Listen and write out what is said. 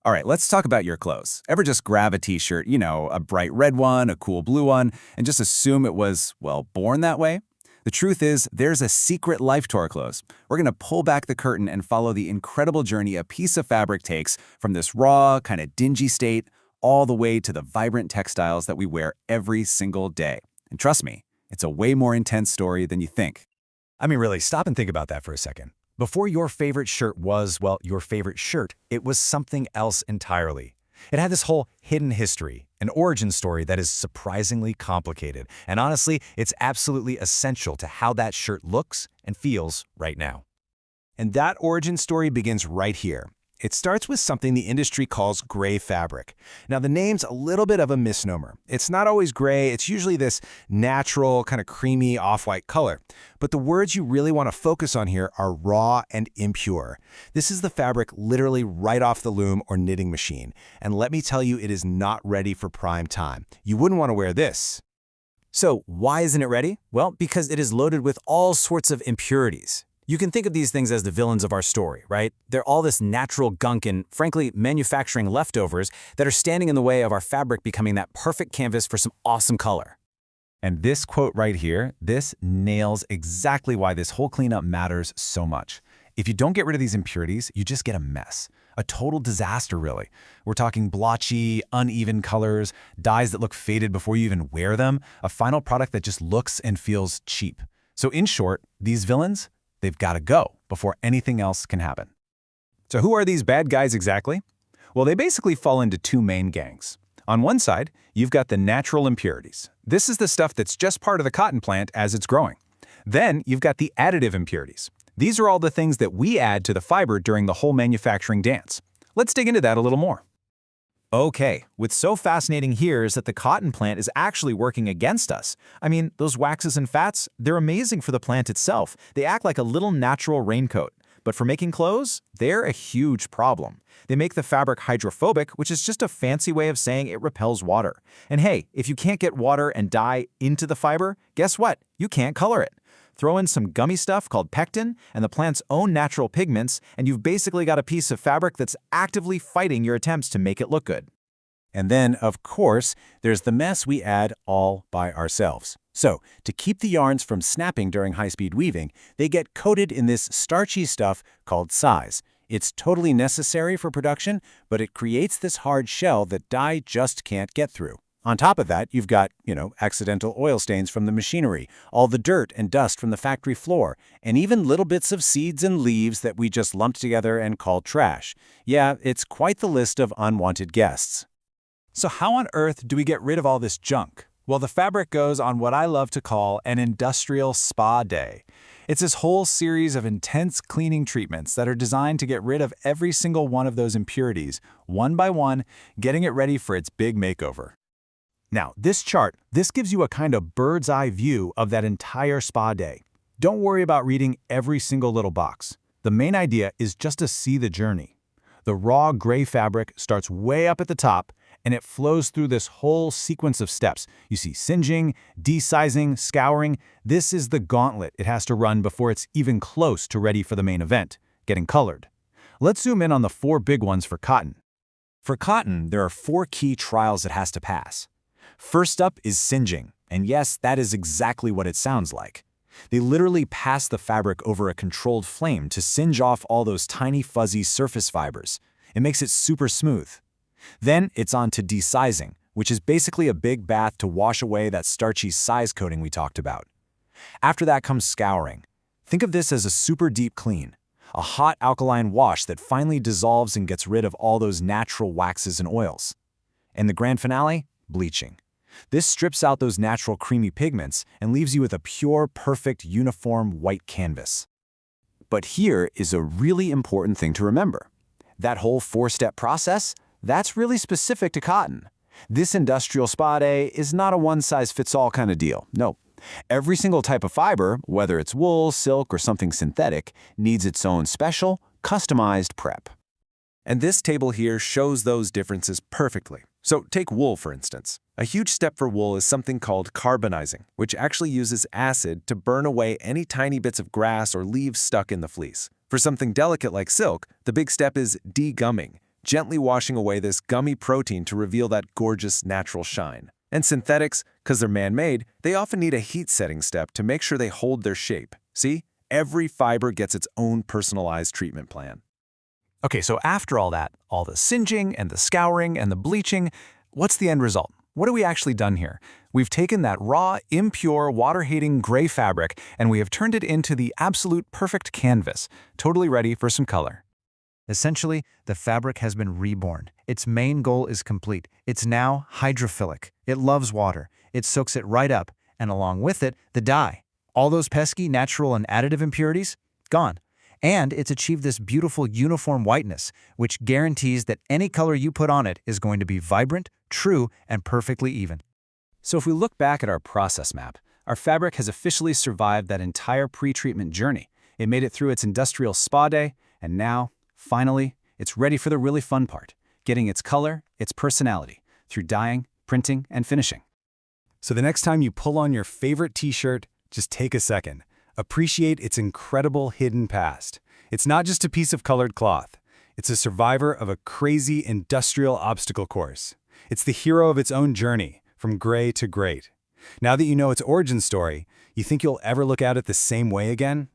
All right, let's talk about your clothes. Ever just grab a t-shirt, a bright red one, a cool blue one, and just assume it was, well, born that way? The truth is, there's a secret life to our clothes. We're going to pull back the curtain and follow the incredible journey a piece of fabric takes from this raw, kind of dingy state all the way to the vibrant textiles that we wear every single day. And trust me, it's a way more intense story than you think. I mean, really, stop and think about that for a second. Before your favorite shirt was, well, your favorite shirt, it was something else entirely. It had this whole hidden history, an origin story that is surprisingly complicated. And honestly, it's absolutely essential to how that shirt looks and feels right now. And that origin story begins right here. It starts with something the industry calls gray fabric. Now, the name's a little bit of a misnomer. It's not always gray. It's usually this natural, kind of creamy off-white color. But the words you really want to focus on here are raw and impure. This is the fabric literally right off the loom or knitting machine. And let me tell you, it is not ready for prime time. You wouldn't want to wear this. So why isn't it ready? Well, because it is loaded with all sorts of impurities. You can think of these things as the villains of our story, right? They're all this natural gunk and, frankly, manufacturing leftovers that are standing in the way of our fabric becoming that perfect canvas for some awesome color. And this quote right here, this nails exactly why this whole cleanup matters so much. If you don't get rid of these impurities, you just get a mess. A total disaster, really. We're talking blotchy, uneven colors, dyes that look faded before you even wear them, a final product that just looks and feels cheap. So in short, these villains, they've got to go before anything else can happen. So who are these bad guys exactly? Well, they basically fall into two main gangs. On one side, you've got the natural impurities. This is the stuff that's just part of the cotton plant as it's growing. Then you've got the additive impurities. These are all the things that we add to the fiber during the whole manufacturing dance. Let's dig into that a little more. Okay, what's so fascinating here is that the cotton plant is actually working against us. I mean, those waxes and fats, they're amazing for the plant itself. They act like a little natural raincoat. But for making clothes, they're a huge problem. They make the fabric hydrophobic, which is just a fancy way of saying it repels water. And hey, if you can't get water and dye into the fiber, guess what? You can't color it. Throw in some gummy stuff called pectin and the plant's own natural pigments, and you've basically got a piece of fabric that's actively fighting your attempts to make it look good. And then, of course, there's the mess we add all by ourselves. So, to keep the yarns from snapping during high-speed weaving, they get coated in this starchy stuff called size. It's totally necessary for production, but it creates this hard shell that dye just can't get through. On top of that, you've got, accidental oil stains from the machinery, all the dirt and dust from the factory floor, and even little bits of seeds and leaves that we just lumped together and called trash. Yeah, it's quite the list of unwanted guests. So how on earth do we get rid of all this junk? Well, the fabric goes on what I love to call an industrial spa day. It's this whole series of intense cleaning treatments that are designed to get rid of every single one of those impurities, one by one, getting it ready for its big makeover. Now, this chart, this gives you a kind of bird's eye view of that entire spa day. Don't worry about reading every single little box. The main idea is just to see the journey. The raw gray fabric starts way up at the top, and it flows through this whole sequence of steps. You see singeing, desizing, scouring. This is the gauntlet it has to run before it's even close to ready for the main event, getting colored. Let's zoom in on the four big ones for cotton. For cotton, there are 4 key trials it has to pass. First up is singeing, and yes, that is exactly what it sounds like. They literally pass the fabric over a controlled flame to singe off all those tiny fuzzy surface fibers. It makes it super smooth. Then it's on to desizing, which is basically a big bath to wash away that starchy size coating we talked about. After that comes scouring. Think of this as a super deep clean, a hot alkaline wash that finally dissolves and gets rid of all those natural waxes and oils. And the grand finale? Bleaching. This strips out those natural creamy pigments and leaves you with a pure, perfect, uniform white canvas. But here is a really important thing to remember. That whole 4-step process, that's really specific to cotton. This industrial spa day is not a one-size-fits-all kind of deal. No. Every single type of fiber, whether it's wool, silk, or something synthetic, needs its own special, customized prep. And this table here shows those differences perfectly. So take wool, for instance. A huge step for wool is something called carbonizing, which actually uses acid to burn away any tiny bits of grass or leaves stuck in the fleece. For something delicate like silk, the big step is degumming, gently washing away this gummy protein to reveal that gorgeous natural shine. And synthetics, because they're man-made, they often need a heat-setting step to make sure they hold their shape. See? Every fiber gets its own personalized treatment plan. Okay, so after all that, all the singeing and the scouring and the bleaching, what's the end result? What have we actually done here? We've taken that raw, impure, water-hating gray fabric and we have turned it into the absolute perfect canvas, totally ready for some color. Essentially, the fabric has been reborn. Its main goal is complete. It's now hydrophilic. It loves water. It soaks it right up, and along with it, the dye. All those pesky natural and additive impurities? Gone. And it's achieved this beautiful uniform whiteness, which guarantees that any color you put on it is going to be vibrant, true, and perfectly even. So if we look back at our process map, our fabric has officially survived that entire pre-treatment journey. It made it through its industrial spa day, and now, finally, it's ready for the really fun part, getting its color, its personality, through dyeing, printing, and finishing. So the next time you pull on your favorite t-shirt, just take a second. Appreciate its incredible hidden past. It's not just a piece of colored cloth. It's a survivor of a crazy industrial obstacle course. It's the hero of its own journey, from gray to great. Now that you know its origin story, you think you'll ever look at it the same way again?